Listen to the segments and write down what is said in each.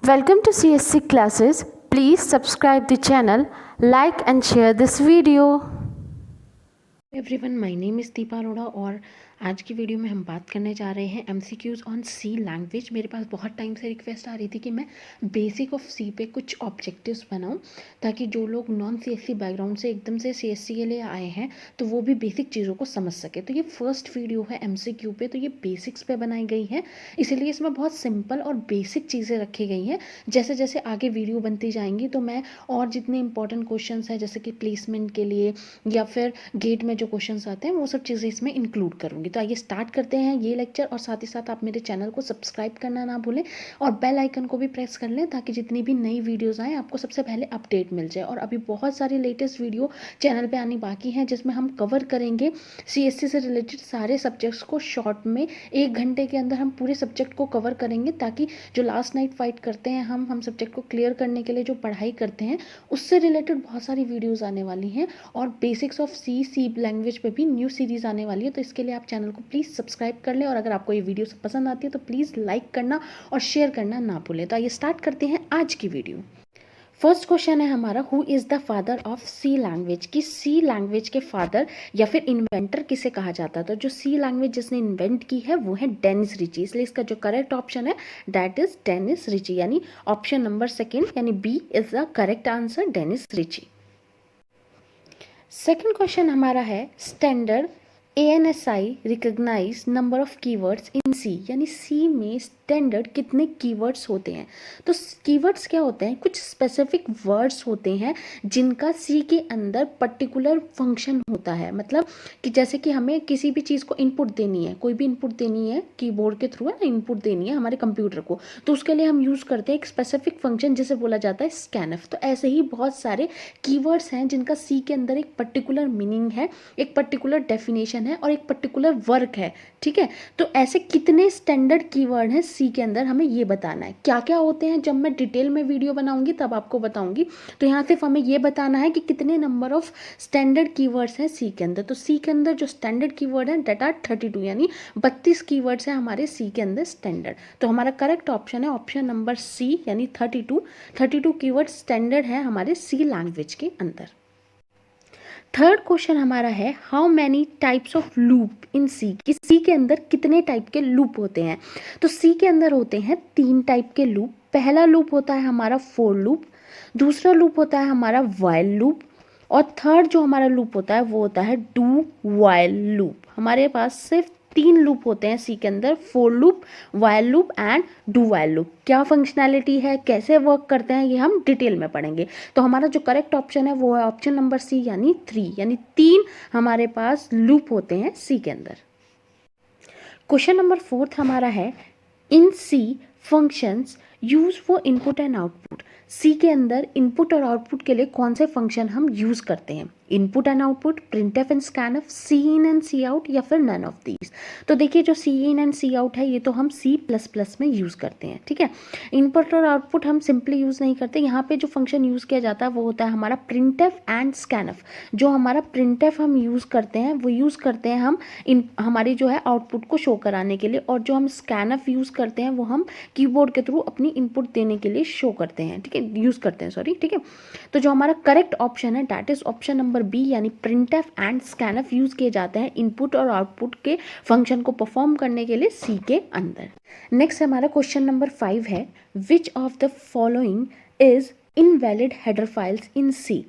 Welcome to CSC classes. Please subscribe the channel, like and share this video. Everyone, my name is Deepa Arora और आज की video में हम बात करने जा रहे हैं एमसीक्यूज़ ऑन सी लैंग्वेज। मेरे पास बहुत टाइम से रिक्वेस्ट आ रही थी कि मैं बेसिक ऑफ सी पे कुछ ऑब्जेक्टिव्स बनाऊं ताकि जो लोग नॉन सीएससी बैकग्राउंड से एकदम से सीएससी के लिए आए हैं तो वो भी बेसिक चीज़ों को समझ सके। तो ये फर्स्ट वीडियो है एमसीक्यू पे, तो ये बेसिक्स पे बनाई गई है, इसीलिए इसमें बहुत सिंपल और बेसिक चीज़ें रखी गई हैं। जैसे जैसे आगे वीडियो बनती जाएंगी तो मैं और जितने इंपॉर्टेंट क्वेश्चन हैं जैसे कि प्लेसमेंट के लिए या फिर गेट में जो क्वेश्चंस आते हैं वो सब चीज़ें इसमें इंक्लूड करूँगी। तो आइए स्टार्ट करते हैं ये लेक्चर, और साथ ही साथ आप मेरे चैनल को सब्सक्राइब करना ना भूलें और बेल आइकन को भी प्रेस कर लें ताकि जितनी भी नई वीडियोस आएँ आपको सबसे पहले अपडेट मिल जाए। और अभी बहुत सारी लेटेस्ट वीडियो चैनल पे आनी बाकी हैं जिसमें हम कवर करेंगे सीएससी से रिलेटेड सारे सब्जेक्ट्स को शॉर्ट में। 1 घंटे के अंदर हम पूरे सब्जेक्ट को कवर करेंगे ताकि जो लास्ट नाइट फाइट करते हैं हम सब्जेक्ट को क्लियर करने के लिए जो पढ़ाई करते हैं उससे रिलेटेड बहुत सारी वीडियोज़ आने वाली हैं। और बेसिक्स ऑफ सी लैंग्वेज पे भी न्यू सीरीज़ आने वाली है, तो इसके लिए आप चैनल को प्लीज़ सब्सक्राइब कर लें। और अगर आपको ये वीडियो पसंद आती है तो प्लीज़ लाइक करना और शेयर करना ना भूलें। तो आइए स्टार्ट करते हैं आज की वीडियो। फर्स्ट क्वेश्चन है हमारा, who is the father of C language, कि सी लैंग्वेज के फादर या फिर इन्वेंटर किसे कहा जाता है। तो जो सी लैंग्वेज जिसने इन्वेंट की है वो है डेनिस रिची, इसलिए इसका जो करेक्ट ऑप्शन है दैट इज डेनिस रिची, यानी ऑप्शन नंबर 2 यानी B is the correct answer, Dennis Ritchie. Second question हमारा है, standard ANSI recognise number of keywords in C, यानी सी में स्टैंडर्ड कितने कीवर्ड्स होते हैं। तो कीवर्ड्स क्या होते हैं, कुछ स्पेसिफिक वर्ड्स होते हैं जिनका सी के अंदर पर्टिकुलर फंक्शन होता है। मतलब कि जैसे कि हमें किसी भी चीज़ को इनपुट देनी है, कोई भी इनपुट देनी है कीबोर्ड के थ्रू है ना, इनपुट देनी है हमारे कंप्यूटर को, तो उसके लिए हम यूज़ करते हैं एक स्पेसिफिक फंक्शन जिसे बोला जाता है स्कैनफ। तो ऐसे ही बहुत सारे कीवर्ड्स हैं जिनका सी के अंदर एक पर्टिकुलर मीनिंग है, एक पर्टिकुलर डेफिनेशन है और एक पर्टिकुलर वर्क है। ठीक है, तो ऐसे कितने स्टैंडर्ड कीवर्ड हैं सी के अंदर, हमें ये बताना है। क्या क्या होते हैं जब मैं डिटेल में वीडियो बनाऊंगी तब आपको बताऊंगी। तो यहाँ सिर्फ हमें ये बताना है कि कितने नंबर ऑफ स्टैंडर्ड कीवर्ड्स हैं सी के अंदर। तो सी के अंदर जो स्टैंडर्ड कीवर्ड है डेट आर 32, यानी 32 कीवर्ड्स हैं हमारे सी के अंदर स्टैंडर्ड। तो हमारा करेक्ट ऑप्शन है ऑप्शन नंबर सी, यानी 32 कीवर्ड स्टैंडर्ड है हमारे सी लैंग्वेज के अंदर। थर्ड क्वेश्चन हमारा है, how many types of loop in C, कि सी के अंदर कितने टाइप के लूप होते हैं। तो सी के अंदर होते हैं 3 टाइप के लूप। पहला लूप होता है हमारा फॉर लूप, दूसरा लूप होता है हमारा व्हाइल लूप, और थर्ड जो हमारा लूप होता है वो होता है डू व्हाइल लूप। हमारे पास सिर्फ 3 लूप होते हैं सी के अंदर, for loop, while loop and do while loop. क्या फंक्शनैलिटी है, कैसे वर्क करते हैं, ये हम डिटेल में पढ़ेंगे। तो हमारा जो करेक्ट ऑप्शन है वो है ऑप्शन नंबर सी, यानी 3, यानी 3 हमारे पास लूप होते हैं सी के अंदर। क्वेश्चन नंबर 4 हमारा है, in C functions use for input and output. C के अंदर इनपुट और आउटपुट के लिए कौन से फंक्शन हम यूज करते हैं। Input and output, printf and scanf, C in and C out, या फिर नन ऑफ दीज। तो देखिए जो सी इन एंड सी आउट है ये तो हम C++ में यूज़ करते हैं। ठीक है, इनपुट और आउटपुट हम सिंपली यूज़ नहीं करते। यहाँ पे जो फंक्शन यूज़ किया जाता है वो होता है हमारा प्रिंटफ एंड स्कैनफ। जो हमारा प्रिंटफ हम यूज़ करते हैं वो यूज़ करते हैं हम हमारी जो है आउटपुट को शो कराने के लिए, और जो हम स्कैनफ यूज़ करते हैं वो हम कीबोर्ड के थ्रू अपनी इनपुट देने के लिए शो करते हैं। ठीक है, यूज़ करते हैं, सॉरी। ठीक है, तो जो हमारा करेक्ट ऑप्शन है that is option number B, यानी प्रिंटफ एंड स्कैनफ यूज किए जाते हैं इनपुट और आउटपुट के फंक्शन को परफॉर्म करने के लिए सी के अंदर। नेक्स्ट हमारा क्वेश्चन नंबर 5 है, which of the following is invalid header files in C.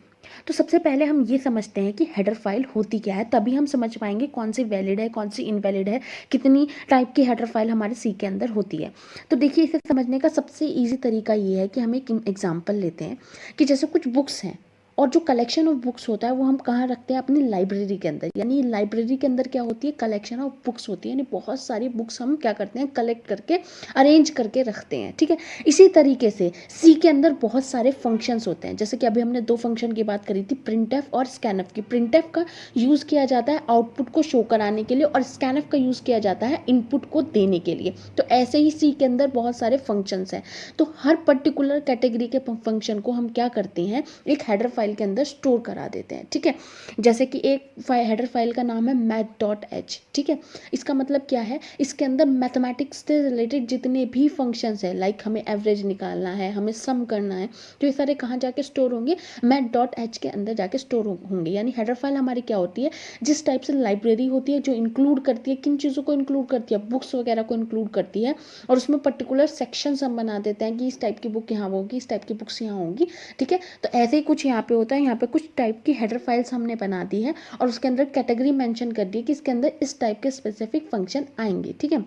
तो सबसे पहले हम ये समझते हैं कि हेडर फाइल होती क्या है, तभी हम समझ पाएंगे कौन सी वैलिड है कौन सी इनवैलिड है, कितनी टाइप की हेडर फाइल हमारे सी के अंदर होती है। तो देखिए इसे समझने का सबसे इजी तरीका ये है कि हम एक एग्जांपल लेते हैं कि जैसे कुछ बुक्स हैं और जो कलेक्शन ऑफ बुक्स होता है वो हम कहाँ रखते हैं, अपनी लाइब्रेरी के अंदर। यानी लाइब्रेरी के अंदर क्या होती है, कलेक्शन ऑफ बुक्स होती है, यानी बहुत सारी बुक्स हम क्या करते हैं, कलेक्ट करके अरेंज करके रखते हैं। ठीक है, इसी तरीके से सी के अंदर बहुत सारे फंक्शंस होते हैं। जैसे कि अभी हमने 2 फंक्शन की बात करी थी, प्रिंटफ और स्कैनफ की। प्रिंटफ का यूज़ किया जाता है आउटपुट को शो कराने के लिए और स्कैनफ का यूज़ किया जाता है इनपुट को देने के लिए। तो ऐसे ही सी के अंदर बहुत सारे फंक्शंस हैं। तो हर पर्टिकुलर कैटेगरी के फंक्शन को हम क्या करते हैं, एक हेडर फाइल फाइल के अंदर स्टोर करा देते हैं, ठीक है। जैसे कि एक हेडर फाइल का नाम है math.h, ठीक है। इसका मतलब क्या है, इसके अंदर मैथमेटिक्स से रिलेटेड जितने भी फंक्शंस है, लाइक हमें एवरेज निकालना है, हमें सम करना है, तो ये सारे कहाँ जाके स्टोर होंगे, math.h के अंदर जाके स्टोर होंगे। यानी हेडर फाइल हमारी क्या होती है, जिस टाइप से लाइब्रेरी होती है जो इंक्लूड करती है, किन चीज़ों को इंक्लूड करती है, बुक्स वगैरह को इंक्लूड करती है, और उसमें पर्टिकुलर सेक्शंस हम बना देते हैं कि इस टाइप की बुक यहाँ होगी, इस टाइप की बुक्स यहाँ होंगी, ठीक है। तो ऐसे ही कुछ यहाँ पे होता है, यहाँ पे कुछ टाइप की हेडर फाइल्स हमने बना दी है और उसके अंदर कैटेगरी मेंशन कर दी है कि इसके अंदर इस टाइप के स्पेसिफिक फंक्शन आएंगे, ठीक है।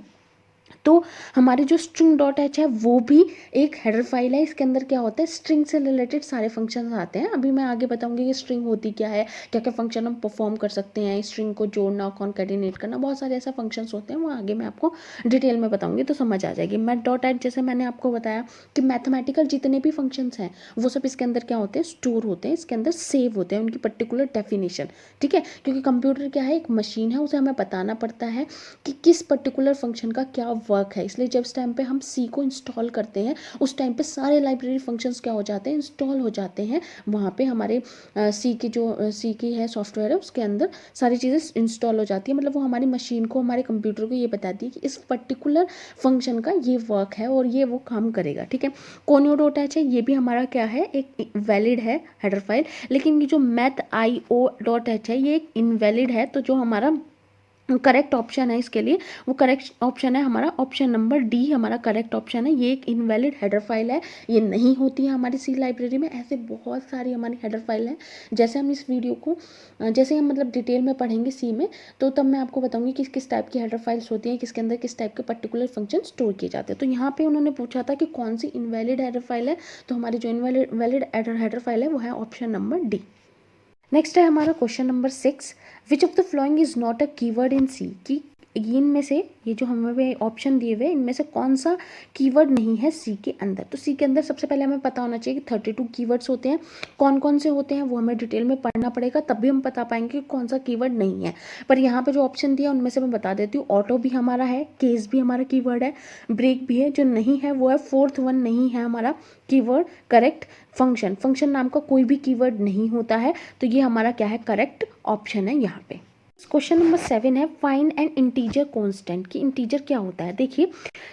तो हमारी जो string.h है वो भी एक हेडर फाइल है। इसके अंदर क्या होता है, स्ट्रिंग से रिलेटेड सारे फंक्शंस आते हैं। अभी मैं आगे बताऊंगी कि स्ट्रिंग होती क्या है, क्या क्या फंक्शन हम परफॉर्म कर सकते हैं, स्ट्रिंग को जोड़ना, कॉन्कैटिनेट करना, बहुत सारे ऐसा फंक्शंस होते हैं, वो आगे मैं आपको डिटेल में बताऊंगी तो समझ आ जाएगी। math.h जैसे मैंने आपको बताया कि मैथमेटिकल जितने भी फंक्शंस हैं वो सब इसके अंदर क्या होते हैं, स्टोर होते हैं, इसके अंदर सेव होते हैं, उनकी पर्टिकुलर डेफिनेशन, ठीक है। क्योंकि कंप्यूटर क्या है, एक मशीन है, उसे हमें बताना पड़ता है कि किस पर्टिकुलर फंक्शन का क्या वर्क है। इसलिए जब इस टाइम पे हम सी को इंस्टॉल करते हैं उस टाइम पे सारे लाइब्रेरी फंक्शंस क्या हो जाते हैं, इंस्टॉल हो जाते हैं। वहाँ पे हमारे सी की जो सी की है सॉफ्टवेयर है उसके अंदर सारी चीज़ें इंस्टॉल हो जाती है। मतलब वो हमारी मशीन को, हमारे कंप्यूटर को ये बताती है कि इस पर्टिकुलर फंक्शन का ये वर्क है और ये वो काम करेगा, ठीक है। conio.h है, ये भी हमारा क्या है, एक वैलिड है हेडर फाइल, लेकिन ये जो mathio.h है ये एक इनवैलिड है। तो जो हमारा करेक्ट ऑप्शन है इसके लिए, वो करेक्ट ऑप्शन है हमारा ऑप्शन नंबर डी, हमारा करेक्ट ऑप्शन है। ये एक इनवैलिड हेडर फाइल है, ये नहीं होती है हमारी सी लाइब्रेरी में। ऐसे बहुत सारी हमारी हेडर फाइल है। जैसे हम इस वीडियो को जैसे हम मतलब डिटेल में पढ़ेंगे सी में, तो तब मैं आपको बताऊंगी कि किस टाइप की हेडर फाइल्स होती हैं, किसके अंदर किस टाइप के पर्टिकुलर फंक्शन स्टोर किए जाते हैं। तो यहाँ पे उन्होंने पूछा था कि कौन सी इनवैलिड हेडर फाइल है, तो हमारी जो इनवैलिड हेडर फाइल है वो है ऑप्शन नंबर डी। नेक्स्ट है हमारा question number 6, which of the following is not a keyword in C, कि इनमें से, ये जो हमें ऑप्शन दिए हुए इनमें से कौन सा कीवर्ड नहीं है सी के अंदर। तो सी के अंदर सबसे पहले हमें पता होना चाहिए कि 32 कीवर्ड्स होते हैं। कौन कौन से होते हैं वो हमें डिटेल में पढ़ना पड़ेगा, तब भी हम बता पाएंगे कि कौन सा कीवर्ड नहीं है। पर यहाँ पे जो ऑप्शन दिया उनमें से मैं बता देती हूँ, ऑटो भी हमारा है, केस भी हमारा कीवर्ड है, ब्रेक भी है। जो नहीं है वो है फोर्थ वन, नहीं है हमारा कीवर्ड करेक्ट फंक्शन नाम का कोई भी कीवर्ड नहीं होता है। तो ये हमारा क्या है, करेक्ट ऑप्शन है यहाँ पे। क्वेश्चन नंबर 7 है, फाइंड एन इंटीजर कांस्टेंट, कि इंटीजर क्या होता है। देखिए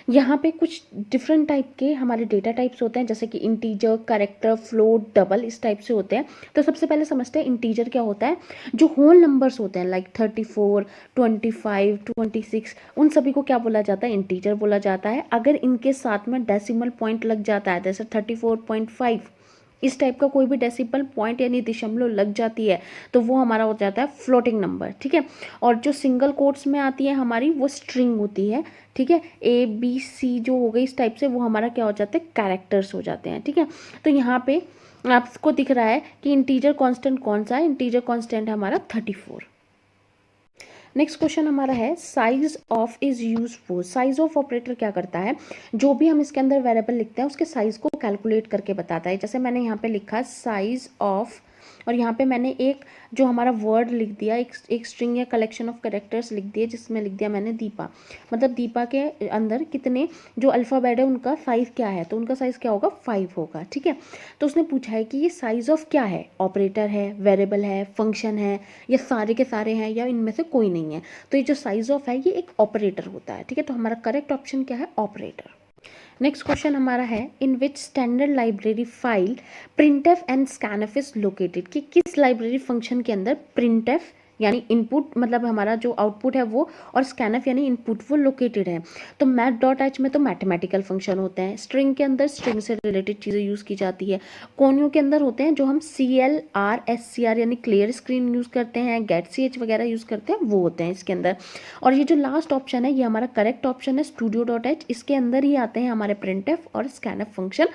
यहाँ पे कुछ डिफरेंट टाइप के हमारे डेटा टाइप्स होते हैं, जैसे कि इंटीजर, कैरेक्टर, फ्लोट, डबल, इस टाइप से होते हैं। तो सबसे पहले समझते हैं इंटीजर क्या होता है। जो होल नंबर्स होते हैं लाइक 34, 25, 26, उन सभी को क्या बोला जाता है, इंटीजर बोला जाता है। अगर इनके साथ में डेसिमल पॉइंट लग जाता है, जैसे 34.5, इस टाइप का कोई भी डेसिमल पॉइंट यानी दशमलव लग जाती है, तो वो हमारा हो जाता है फ्लोटिंग नंबर, ठीक है। और जो सिंगल कोट्स में आती है हमारी, वो स्ट्रिंग होती है, ठीक है। ए बी सी जो हो गई इस टाइप से, वो हमारा क्या हो जाता है, कैरेक्टर्स हो जाते हैं, ठीक है। तो यहाँ पे आपको दिख रहा है कि इंटीजर कांस्टेंट कौन सा है, इंटीजर कांस्टेंट है हमारा 34। नेक्स्ट क्वेश्चन हमारा है, size of is useful. Size of operator क्या करता है, जो भी हम इसके अंदर वेरिएबल लिखते हैं उसके साइज को कैलकुलेट करके बताता है। जैसे मैंने यहाँ पे लिखा साइज ऑफ, और यहाँ पे मैंने एक जो हमारा वर्ड लिख दिया, एक स्ट्रिंग या कलेक्शन ऑफ कैरेक्टर्स लिख दिए, जिसमें लिख दिया मैंने दीपा। मतलब दीपा के अंदर कितने जो अल्फ़ाबेट है उनका साइज़ क्या है, तो उनका साइज़ क्या होगा, 5 होगा, ठीक है। तो उसने पूछा है कि ये साइज़ ऑफ क्या है, ऑपरेटर है, वेरिएबल है, फंक्शन है, या सारे के सारे हैं, या इनमें से कोई नहीं है। तो ये जो साइज़ ऑफ है ये एक ऑपरेटर होता है, ठीक है। तो हमारा करेक्ट ऑप्शन क्या है, ऑपरेटर। नेक्स्ट क्वेश्चन हमारा है, in which standard library file printf and scanf is located, कि किस लाइब्रेरी फंक्शन के अंदर printf यानी इनपुट मतलब हमारा जो आउटपुट है वो, और scanf यानी इनपुट, वो लोकेटेड है। तो math.h में तो मैथमेटिकल फंक्शन होते हैं, स्ट्रिंग के अंदर स्ट्रिंग से रिलेटेड चीज़ें यूज़ की जाती है, कोनियो के अंदर होते हैं जो हम CLR SCR यानी क्लियर स्क्रीन यूज़ करते हैं, getch वगैरह यूज़ करते हैं, वो होते हैं इसके अंदर। और ये जो लास्ट ऑप्शन है ये हमारा करेक्ट ऑप्शन है, studio.h, इसके अंदर ही आते हैं हमारे printf और scanf फंक्शन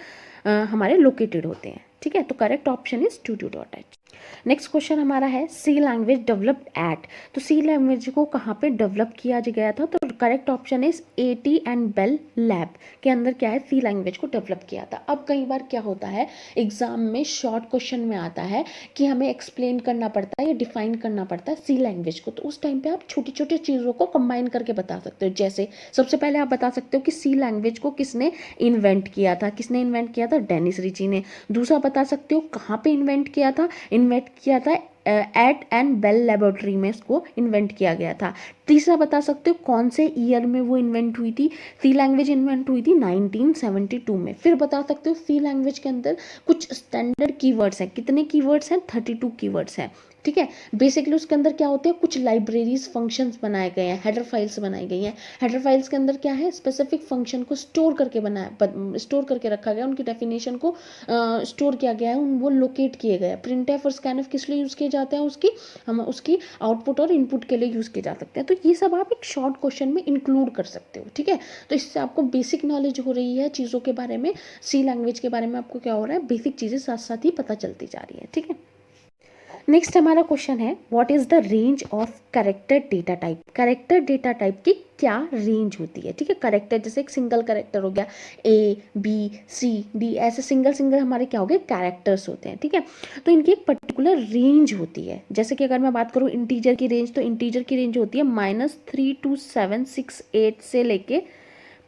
हमारे लोकेटेड होते हैं, ठीक है। तो correct option is studio.h। Next question हमारा है, सी लैंग्वेज डेवलप्ड एट, तो सी लैंग्वेज को कहाँ पे डेवलप किया गया था, तो correct option is AT and Bell lab के अंदर क्या है, सी लैंग्वेज को डेवलप किया था। अब कई बार क्या होता है एग्जाम में शॉर्ट क्वेश्चन में आता है कि हमें एक्सप्लेन करना पड़ता है या डिफाइन करना पड़ता है सी लैंग्वेज को, तो उस टाइम पे आप छोटी छोटी चीज़ों को कंबाइन करके बता सकते हो। जैसे सबसे पहले आप बता सकते हो कि सी लैंग्वेज को किसने इन्वेंट किया था, किसने इन्वेंट किया था, डेनिस रिची ने। दूसरा बता सकते हो कहाँ पे इन्वेंट किया था, इन्वेंट किया था एट एंड बेल लेबोरेटरी में इसको इन्वेंट किया गया था। तीसरा बता सकते हो कौन से ईयर में वो इन्वेंट हुई थी, सी लैंग्वेज इन्वेंट हुई थी 1972 में। फिर बता सकते हो सी लैंग्वेज के अंदर कुछ स्टैंडर्ड कीवर्ड्स हैं, कितने कीवर्ड्स हैं, 32 कीवर्ड्स हैं, ठीक है। बेसिकली उसके अंदर क्या होते हैं, कुछ लाइब्रेरीज फंक्शंस बनाए गए हैं, हेडर फाइल्स बनाई गई हैं। हेडर फाइल्स के अंदर क्या है, स्पेसिफिक फंक्शन को स्टोर करके रखा गया, उनकी डेफिनेशन को स्टोर किया गया है, वो लोकेट किए गए हैं। प्रिंटफ और स्कैनफ किस लिए यूज़ किए जाते हैं, हम उसकी आउटपुट और इनपुट के लिए यूज़ किए जा सकते हैं। तो ये सब आप एक शॉर्ट क्वेश्चन में इंक्लूड कर सकते हो, ठीक है। तो इससे आपको बेसिक नॉलेज हो रही है चीज़ों के बारे में, सी लैंग्वेज के बारे में आपको क्या हो रहा है, बेसिक चीज़ें साथ साथ ही पता चलती जा रही है, ठीक है। नेक्स्ट हमारा क्वेश्चन है what is the range of character data type. Character data type की क्या रेंज होती है, ठीक है। करेक्टर जैसे एक सिंगल करेक्टर हो गया, ए बी सी डी, ऐसे सिंगल हमारे क्या हो गए, कैरेक्टर्स होते हैं, ठीक है। तो इनकी एक पर्टिकुलर रेंज होती है। जैसे कि अगर मैं बात करूँ इंटीजर की रेंज, तो इंटीजर की रेंज होती है -32768 से लेके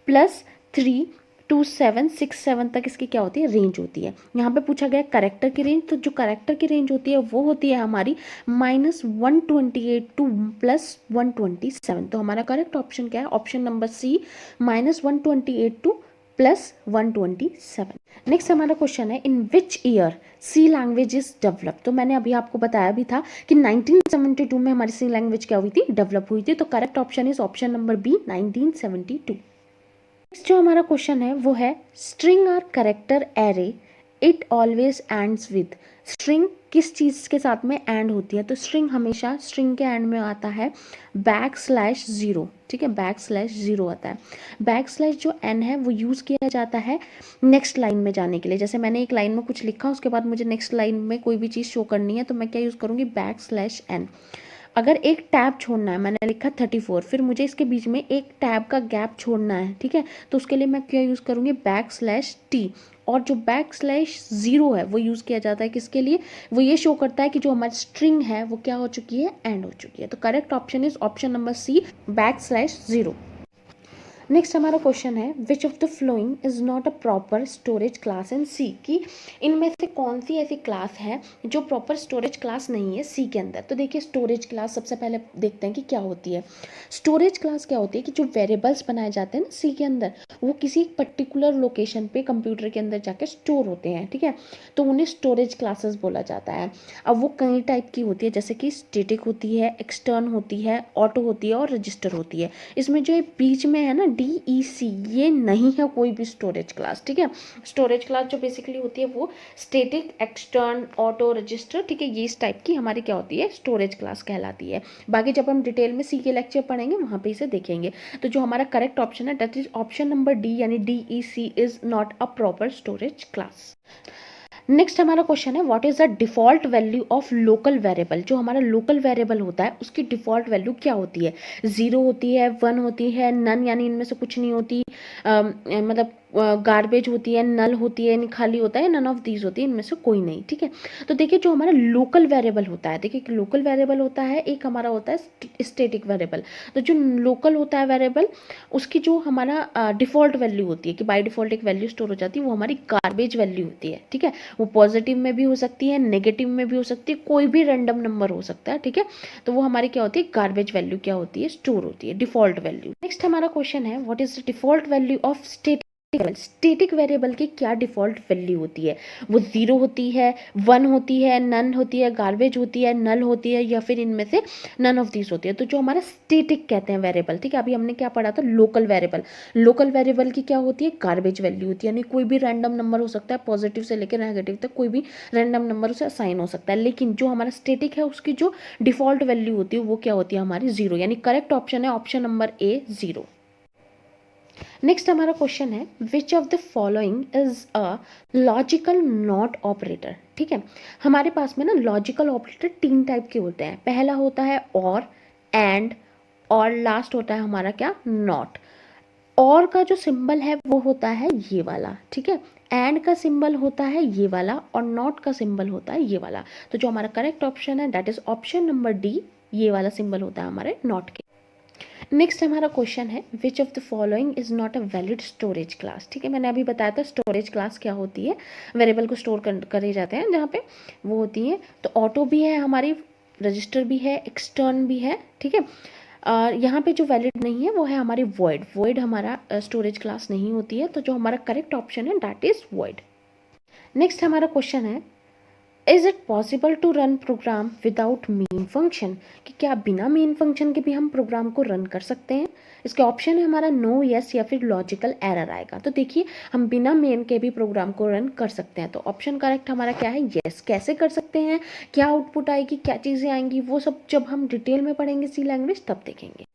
+32767 तक इसकी क्या होती है, रेंज होती है। यहाँ पे पूछा गया करेक्टर की रेंज, तो जो करेक्टर की रेंज होती है वो होती है हमारी -128 टू +127। तो हमारा करेक्ट ऑप्शन क्या है, option number C, -128 to +127। Next हमारा क्वेश्चन है in which year C language is develop. तो मैंने अभी आपको बताया भी था कि 1972 में हमारी सी लैंग्वेज क्या हुई थी, डेवलप हुई थी। तो correct option is option number B, 1972। Next जो हमारा क्वेश्चन है वो है स्ट्रिंग और character array it always ends with. String किस चीज़ के साथ में एंड होती है, तो स्ट्रिंग हमेशा स्ट्रिंग के एंड में आता है /0, ठीक है, /0 आता है। बैकस्लैश जो एन है वो यूज़ किया जाता है नेक्स्ट लाइन में जाने के लिए। जैसे मैंने एक लाइन में कुछ लिखा, उसके बाद मुझे नेक्स्ट लाइन में कोई भी चीज़ शो करनी है, तो मैं क्या यूज़ करूँगी, /n। अगर एक टैब छोड़ना है, मैंने लिखा 34, फिर मुझे इसके बीच में एक टैब का गैप छोड़ना है, ठीक है, तो उसके लिए मैं क्या यूज़ करूँगी, /t। और जो /0 है वो यूज़ किया जाता है किसके लिए, वो ये शो करता है कि जो हमारी स्ट्रिंग है वो क्या हो चुकी है, एंड हो चुकी है। तो correct option is option number C, /0। Next हमारा क्वेश्चन है which of the following is not a proper storage class in C, कि इनमें से कौन सी ऐसी क्लास है जो प्रॉपर स्टोरेज क्लास नहीं है सी के अंदर। तो देखिए स्टोरेज क्लास सबसे पहले देखते हैं कि क्या होती है। स्टोरेज क्लास क्या होती है कि जो वेरिएबल्स बनाए जाते हैं ना सी के अंदर, वो किसी पर्टिकुलर लोकेशन पे कंप्यूटर के अंदर जाके स्टोर होते हैं, ठीक है, तो उन्हें स्टोरेज क्लासेस बोला जाता है। अब वो कई टाइप की होती है, जैसे कि स्टैटिक होती है, एक्सटर्न होती है, ऑटो होती है और रजिस्टर होती है। इसमें जो बीच में है ना DEC, ये नहीं है कोई भी स्टोरेज क्लास, ठीक है। स्टोरेज क्लास जो बेसिकली होती है वो स्टैटिक, एक्सटर्न, ऑटो, रजिस्टर, ठीक है, ये इस टाइप की हमारी क्या होती है, स्टोरेज क्लास कहलाती है। बाकी जब हम डिटेल में सी के लेक्चर पढ़ेंगे वहाँ पे इसे देखेंगे। तो जो हमारा करेक्ट ऑप्शन है that is option number D, यानी DEC is not a proper storage class. Next हमारा क्वेश्चन है what is the default value of local variable. जो हमारा लोकल वेरिएबल होता है उसकी डिफॉल्ट वैल्यू क्या होती है, 0 होती है, 1 होती है, नन यानी इनमें से कुछ नहीं होती, मतलब गार्बेज होती है, नल होती है, खाली होता है, नन ऑफ दीज होती है, इनमें से कोई नहीं, ठीक है। तो देखिए जो हमारा लोकल वेरिएबल होता है, देखिए लोकल वेरिएबल होता है, एक हमारा होता है स्टैटिक वेरिएबल। तो जो लोकल होता है वेरिएबल, उसकी जो हमारा डिफॉल्ट वैल्यू होती है कि बाय डिफॉल्ट एक वैल्यू स्टोर हो जाती है, वो हमारी गार्बेज वैल्यू होती है, ठीक है। वो पॉजिटिव में भी हो सकती है, नेगेटिव में भी हो सकती है, कोई भी रैंडम नंबर हो सकता है, ठीक है। तो वो हमारी क्या होती है, गार्बेज वैल्यू क्या होती है, स्टोर होती है, डिफॉल्ट वैल्यू। नेक्स्ट हमारा क्वेश्चन है what is the default value of static variable की क्या डिफॉल्ट वैल्यू होती है, वो 0 होती है, 1 होती है, नन होती है, गार्बेज होती है, नल होती है, या फिर इनमें से नन ऑफ दीज होती है। तो जो हमारा स्टैटिक कहते हैं वेरिएबल, ठीक है, अभी हमने क्या पढ़ा था, लोकल वेरिएबल। लोकल वेरिएबल की क्या होती है, गार्बेज वैल्यू होती है, यानी कोई भी रैंडम नंबर हो सकता है, पॉजिटिव से लेकर नेगेटिव तक कोई भी रैंडम नंबर उसे असाइन हो सकता है। लेकिन जो हमारा स्टैटिक है उसकी जो डिफॉल्ट वैल्यू होती है वो क्या होती है, हमारी 0, यानी करेक्ट ऑप्शन है ऑप्शन नंबर ए, 0। नेक्स्ट हमारा क्वेश्चन है which of the following is a logical not operator, ठीक है। हमारे पास में ना लॉजिकल ऑपरेटर 3 टाइप के होते हैं। पहला होता है और, एंड, और लास्ट होता है हमारा क्या, नॉट। और का जो सिंबल है वो होता है ये वाला, ठीक है। एंड का सिंबल होता है ये वाला और नॉट का सिंबल होता है ये वाला। तो जो हमारा करेक्ट ऑप्शन है that is option number D, ये वाला सिंबल होता है हमारे नॉट के। नेक्स्ट हमारा क्वेश्चन है which of the following is not a valid storage class, ठीक है। मैंने अभी बताया था स्टोरेज क्लास क्या होती है, वेरिएबल को स्टोर करे जाते हैं जहाँ पे वो होती है। तो ऑटो भी है हमारी, रजिस्टर भी है, एक्सटर्न भी है, ठीक है। यहाँ पे जो वैलिड नहीं है वो है हमारी वॉइड। वॉइड हमारा स्टोरेज क्लास नहीं होती है, तो जो हमारा करेक्ट ऑप्शन है दैट इज वॉइड। नेक्स्ट हमारा क्वेश्चन है is it possible to run program without main function, कि क्या बिना मेन फंक्शन के भी हम प्रोग्राम को रन कर सकते हैं। इसके ऑप्शन है हमारा नो, यस या फिर लॉजिकल एरर आएगा। तो देखिए हम बिना मेन के भी प्रोग्राम को रन कर सकते हैं, तो ऑप्शन करेक्ट हमारा क्या है, यस। कैसे कर सकते हैं, क्या आउटपुट आएगी, क्या चीज़ें आएंगी, वो सब जब हम डिटेल में पढ़ेंगे सी लैंग्वेज तब देखेंगे।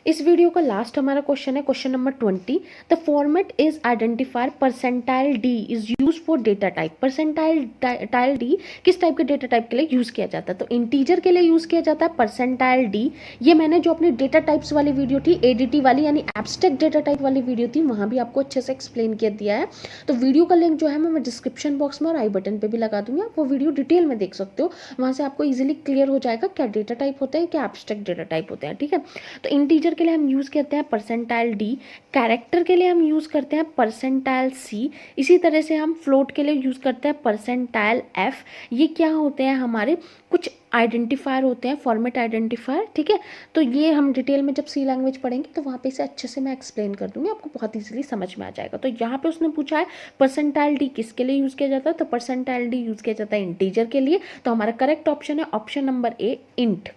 इस वीडियो का लास्ट हमारा क्वेश्चन है question number 20। The format is identifier percentile D is use for data type. Percentile D किस टाइप के डेटा टाइप के लिए यूज किया जाता है, तो इंटीजर के लिए यूज किया जाता है परसेंटाइल डी। ये मैंने जो अपनी डेटा टाइप्स वाली वीडियो थी, एडीटी वाली यानी एब्स्ट्रैक्ट डेटा टाइप वाली वीडियो थी, वहां भी आपको अच्छे से एक्सप्लेन कर दिया है। तो वीडियो का लिंक जो है मैं डिस्क्रिप्शन बॉक्स में और आई बटन पे भी लगा दूंगी, आप वो वीडियो डिटेल में देख सकते हो। वहां से आपको इजिली क्लियर हो जाएगा क्या डेटा टाइप होता है, क्या एब्स्ट्रैक्ट डेटा टाइप होता है, ठीक है। तो इंटीजर के लिए हम यूज़ करते हैं परसेंटाइल डी, कैरेक्टर के लिए हम यूज़ करते हैं परसेंटाइल सी, इसी तरह से हम फ्लोट के लिए यूज़ करते हैं परसेंटाइल एफ। ये क्या होते हैं, हमारे कुछ आइडेंटिफायर होते हैं, फॉर्मेट आइडेंटिफायर, ठीक है। तो ये हम डिटेल में जब सी लैंग्वेज पढ़ेंगे तो वहाँ पे इसे अच्छे से मैं एक्सप्लेन कर दूंगी, आपको बहुत ईजिली समझ में आ जाएगा। तो यहाँ पे उसने पूछा है परसेंटाइल डी किसके लिए यूज़ किया जाता है, तो परसेंटाइल डी यूज़ किया जाता है इंटीजर के लिए। तो हमारा करेक्ट ऑप्शन है option number A, int.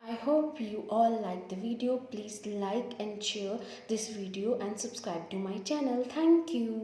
I hope you all liked the video. Please like and share this video and subscribe to my channel. Thank you.